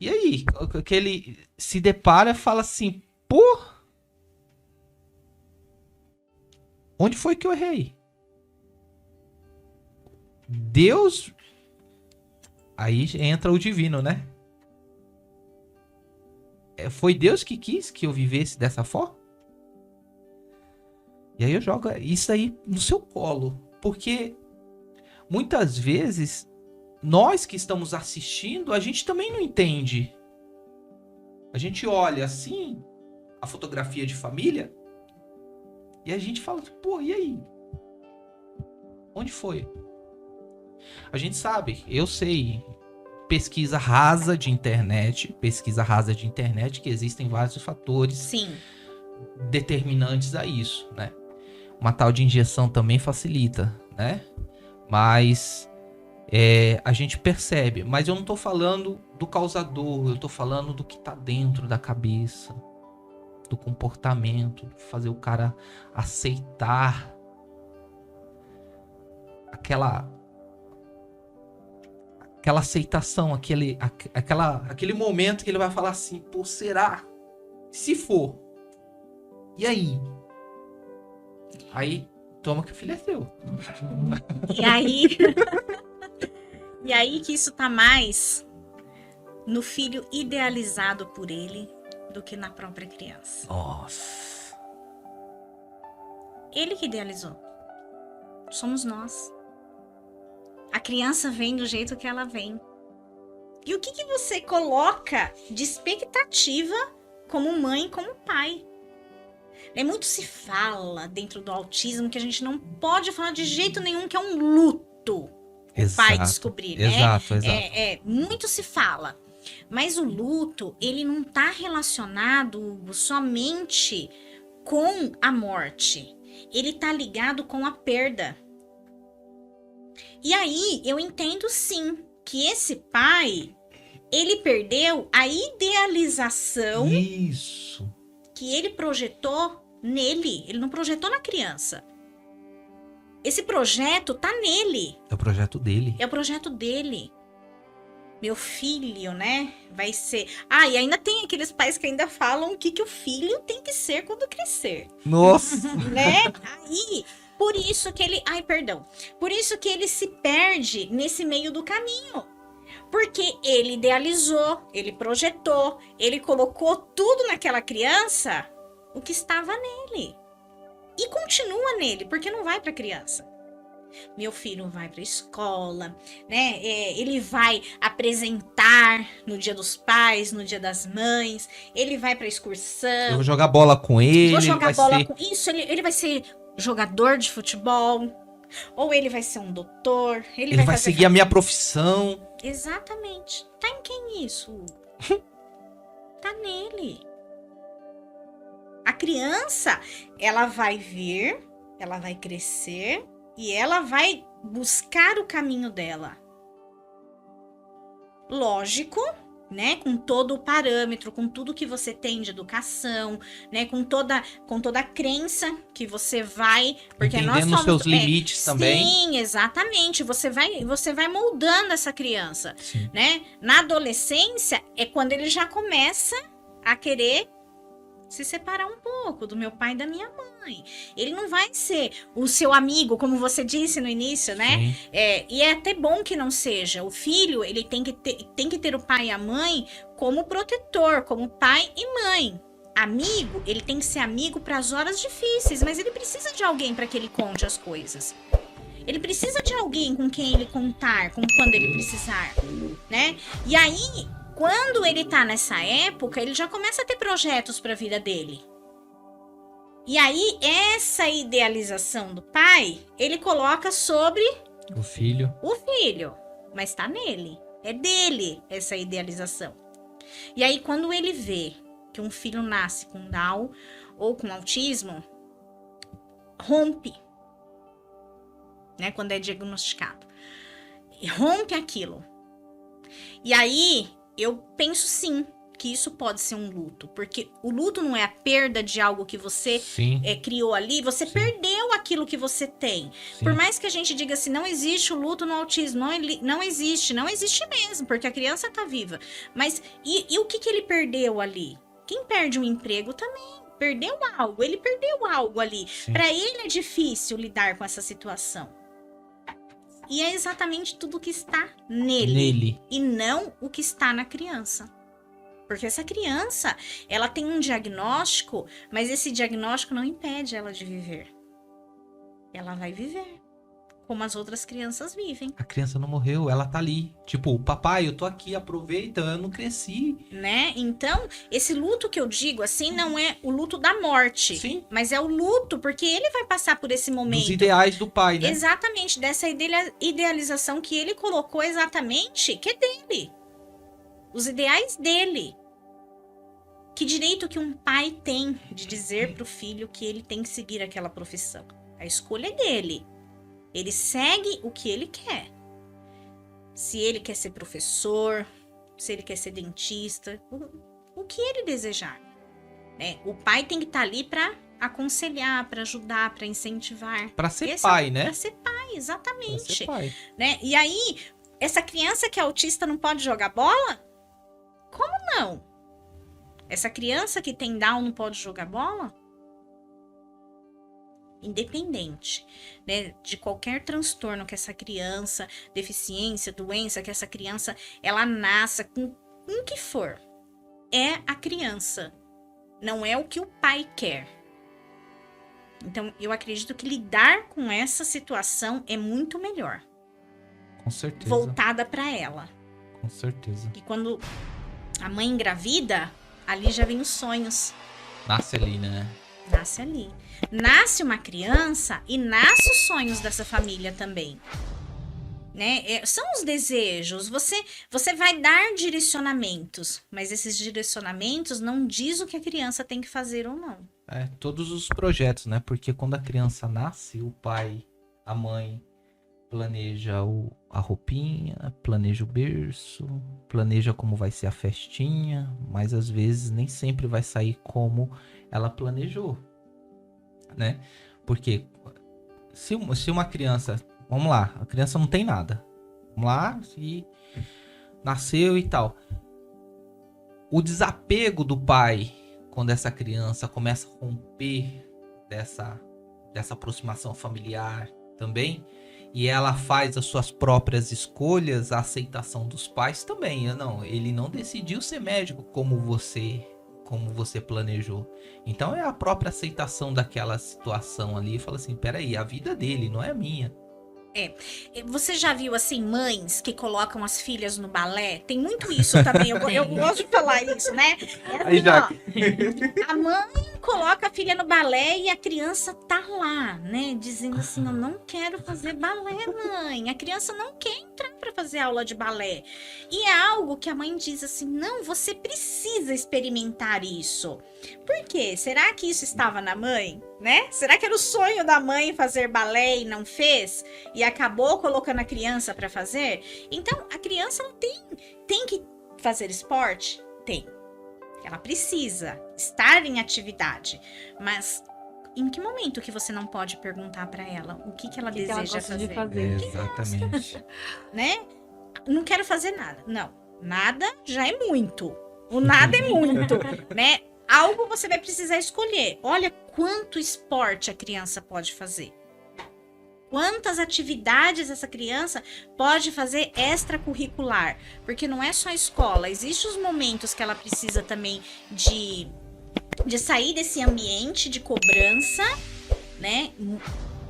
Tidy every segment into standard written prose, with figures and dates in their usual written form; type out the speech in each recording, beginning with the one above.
E aí, o que ele se depara e fala assim, pô, onde foi que eu errei? Deus... Aí entra o divino, né? Foi Deus que quis que eu vivesse dessa forma? E aí eu jogo isso aí no seu colo. Porque muitas vezes, nós que estamos assistindo, a gente também não entende. A gente olha assim, a fotografia de família, e a gente fala, pô, e aí? Onde foi? A gente sabe, eu sei, pesquisa rasa de internet, que existem vários fatores Sim. determinantes a isso, né? Uma tal de injeção também facilita, né? Mas a gente percebe. Mas eu não tô falando do causador, eu tô falando do que tá dentro da cabeça, do comportamento, fazer o cara aceitar aquela aceitação, aquele momento que ele vai falar assim, pô, será? Se for, e aí? Aí, toma que o filho é seu. E aí... e aí que isso tá mais no filho idealizado por ele do que na própria criança. Nossa. Ele que idealizou. Somos nós. A criança vem do jeito que ela vem. E o que você coloca de expectativa como mãe, como pai? Muito se fala dentro do autismo que a gente não pode falar de jeito nenhum que é um luto. O pai descobrir, né? Exato. Muito se fala. Mas o luto, ele não tá relacionado somente com a morte. Ele tá ligado com a perda. E aí, eu entendo sim que esse pai, ele perdeu a idealização Isso. que ele projetou nele. Ele não projetou na criança. Esse projeto tá nele. É o projeto dele. É o projeto dele. Meu filho, né? Vai ser... Ah, e ainda tem aqueles pais que ainda falam o que o filho tem que ser quando crescer. Nossa. Né? Aí... Por isso que ele... Ai, perdão. Por isso que ele se perde nesse meio do caminho. Porque ele idealizou, ele projetou, ele colocou tudo naquela criança, o que estava nele. E continua nele, porque não vai para a criança. Meu filho vai para a escola, né? Ele vai apresentar no Dia dos Pais, no Dia das Mães. Ele vai para a excursão. Eu vou jogar bola com ele. Vou jogar bola com... Isso, ele vai ser... jogador de futebol, ou ele vai ser um doutor, ele vai seguir a minha profissão. Exatamente. Tá em quem isso? Tá nele. A criança, ela vai vir, ela vai crescer e ela vai buscar o caminho dela. Lógico, né, com todo o parâmetro, com tudo que você tem de educação, né, com toda a crença que você vai, porque entendendo nós somos, os seus limites também. Sim, exatamente. Você vai moldando essa criança, Sim. né? Na adolescência é quando ele já começa a querer se separar um pouco do meu pai e da minha mãe. Ele não vai ser o seu amigo, como você disse no início, né? E é até bom que não seja. O filho, ele tem que ter o pai e a mãe como protetor, como pai e mãe. Amigo, ele tem que ser amigo para as horas difíceis, mas ele precisa de alguém para que ele conte as coisas. Ele precisa de alguém com quem ele contar, quando ele precisar, né? E aí, quando ele tá nessa época, ele já começa a ter projetos para a vida dele. E aí, essa idealização do pai, ele coloca sobre o filho. Mas tá nele. É dele essa idealização. E aí, quando ele vê que um filho nasce com Down ou com autismo, rompe, né? Quando é diagnosticado. Rompe aquilo. E aí, eu penso sim que isso pode ser um luto, porque o luto não é a perda de algo que você criou ali, você perdeu aquilo que você tem. Sim. Por mais que a gente diga assim, não existe o luto no autismo, não existe mesmo, porque a criança tá viva. Mas e o que ele perdeu ali? Quem perde um emprego também perdeu algo, ele perdeu algo ali. Para ele é difícil lidar com essa situação. E é exatamente tudo que está nele. E não o que está na criança. Porque essa criança, ela tem um diagnóstico, mas esse diagnóstico não impede ela de viver. Ela vai viver, como as outras crianças vivem. A criança não morreu, ela tá ali. Tipo, papai, eu tô aqui, aproveita, eu não cresci. Né? Então, esse luto que eu digo, assim, não é o luto da morte. Sim. Mas é o luto, porque ele vai passar por esse momento. Dos ideais do pai, né? Exatamente, dessa idealização que ele colocou exatamente, que é dele. Os ideais dele. Que direito que um pai tem de dizer pro filho que ele tem que seguir aquela profissão? A escolha é dele. Ele segue o que ele quer. Se ele quer ser professor, se ele quer ser dentista, o que ele desejar. Né? O pai tem que estar ali para aconselhar, para ajudar, para incentivar. Para ser pai, né? Para ser pai, exatamente. Pra ser pai. Né? E aí, essa criança que é autista não pode jogar bola? Como não? Essa criança que tem Down não pode jogar bola? Independente, né, de qualquer transtorno que essa criança, deficiência, doença, que essa criança, ela nasça com o que for. É a criança. Não é o que o pai quer. Então, eu acredito que lidar com essa situação é muito melhor. Com certeza. Voltada para ela. Com certeza. E quando a mãe engravida, ali já vem os sonhos. Nasce ali, né? Nasce ali. Nasce uma criança e nasce os sonhos dessa família também. Né? São os desejos. Você vai dar direcionamentos, mas esses direcionamentos não diz o que a criança tem que fazer ou não. Todos os projetos, né? Porque quando a criança nasce, o pai, a mãe planeja a roupinha, planeja o berço, planeja como vai ser a festinha, mas às vezes nem sempre vai sair como ela planejou, né? Porque se uma criança, vamos lá, a criança não tem nada, vamos lá, e nasceu e tal, o desapego do pai quando essa criança começa a romper dessa aproximação familiar também, e ela faz as suas próprias escolhas, a aceitação dos pais também. Ele não decidiu ser médico como você planejou. Então é a própria aceitação daquela situação ali. Fala assim, peraí, a vida dele, não é a minha. Você já viu, assim, mães que colocam as filhas no balé? Tem muito isso também, eu gosto de falar isso, né? Aí, já... A mãe coloca a filha no balé e a criança tá lá, né? Dizendo assim, eu não quero fazer balé, mãe. A criança não quer entrar para fazer aula de balé. E é algo que a mãe diz assim, não, você precisa experimentar isso. Por quê? Será que isso estava na mãe? Né? Será que era o sonho da mãe fazer balé e não fez? E acabou colocando a criança para fazer? Então, a criança ela tem que fazer esporte? Tem. Ela precisa estar em atividade. Mas em que momento que você não pode perguntar para ela o que ela deseja fazer? Exatamente. Né? Não quero fazer nada. Não. Nada já é muito. O nada é muito, né? Algo você vai precisar escolher. Olha quanto esporte a criança pode fazer. Quantas atividades essa criança pode fazer extracurricular. Porque não é só a escola. Existem os momentos que ela precisa também de sair desse ambiente de cobrança, né?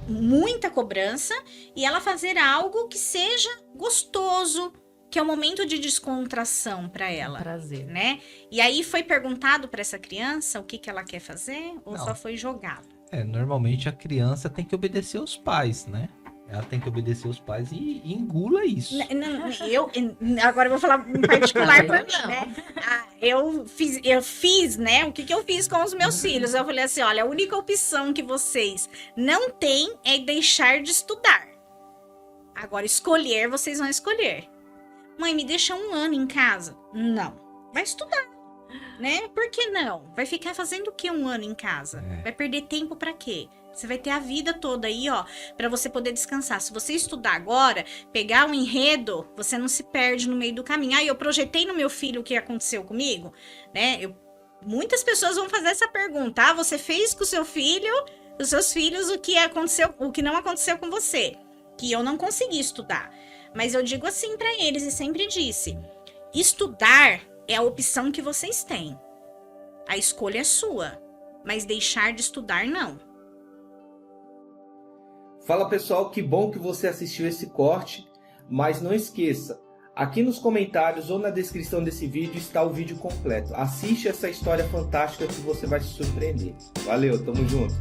Muita cobrança. E ela fazer algo que seja gostoso, que é um momento de descontração para ela. Prazer. Né? E aí foi perguntado para essa criança o que ela quer fazer ou só foi jogado? Normalmente a criança tem que obedecer os pais, né? Ela tem que obedecer os pais e engula isso. Agora eu vou falar em particular para mim, né? Eu fiz, né? O que eu fiz com os meus filhos? Eu falei assim, olha, a única opção que vocês não têm é deixar de estudar. Agora, escolher, vocês vão escolher. Mãe, me deixa 1 ano em casa? Não. Vai estudar. Né? Por que não? Vai ficar fazendo o que um ano em casa? É. Vai perder tempo pra quê? Você vai ter a vida toda aí, ó, pra você poder descansar. Se você estudar agora, pegar um enredo, você não se perde no meio do caminho. Ah, eu projetei no meu filho o que aconteceu comigo, né? Muitas pessoas vão fazer essa pergunta. Ah, você fez com o seu filho, os seus filhos, o que aconteceu, o que não aconteceu com você? Que eu não consegui estudar. Mas eu digo assim pra eles e sempre disse: estudar é a opção que vocês têm. A escolha é sua, mas deixar de estudar não. Fala pessoal, que bom que você assistiu esse corte, mas não esqueça, aqui nos comentários ou na descrição desse vídeo está o vídeo completo. Assiste essa história fantástica que você vai se surpreender. Valeu, tamo junto!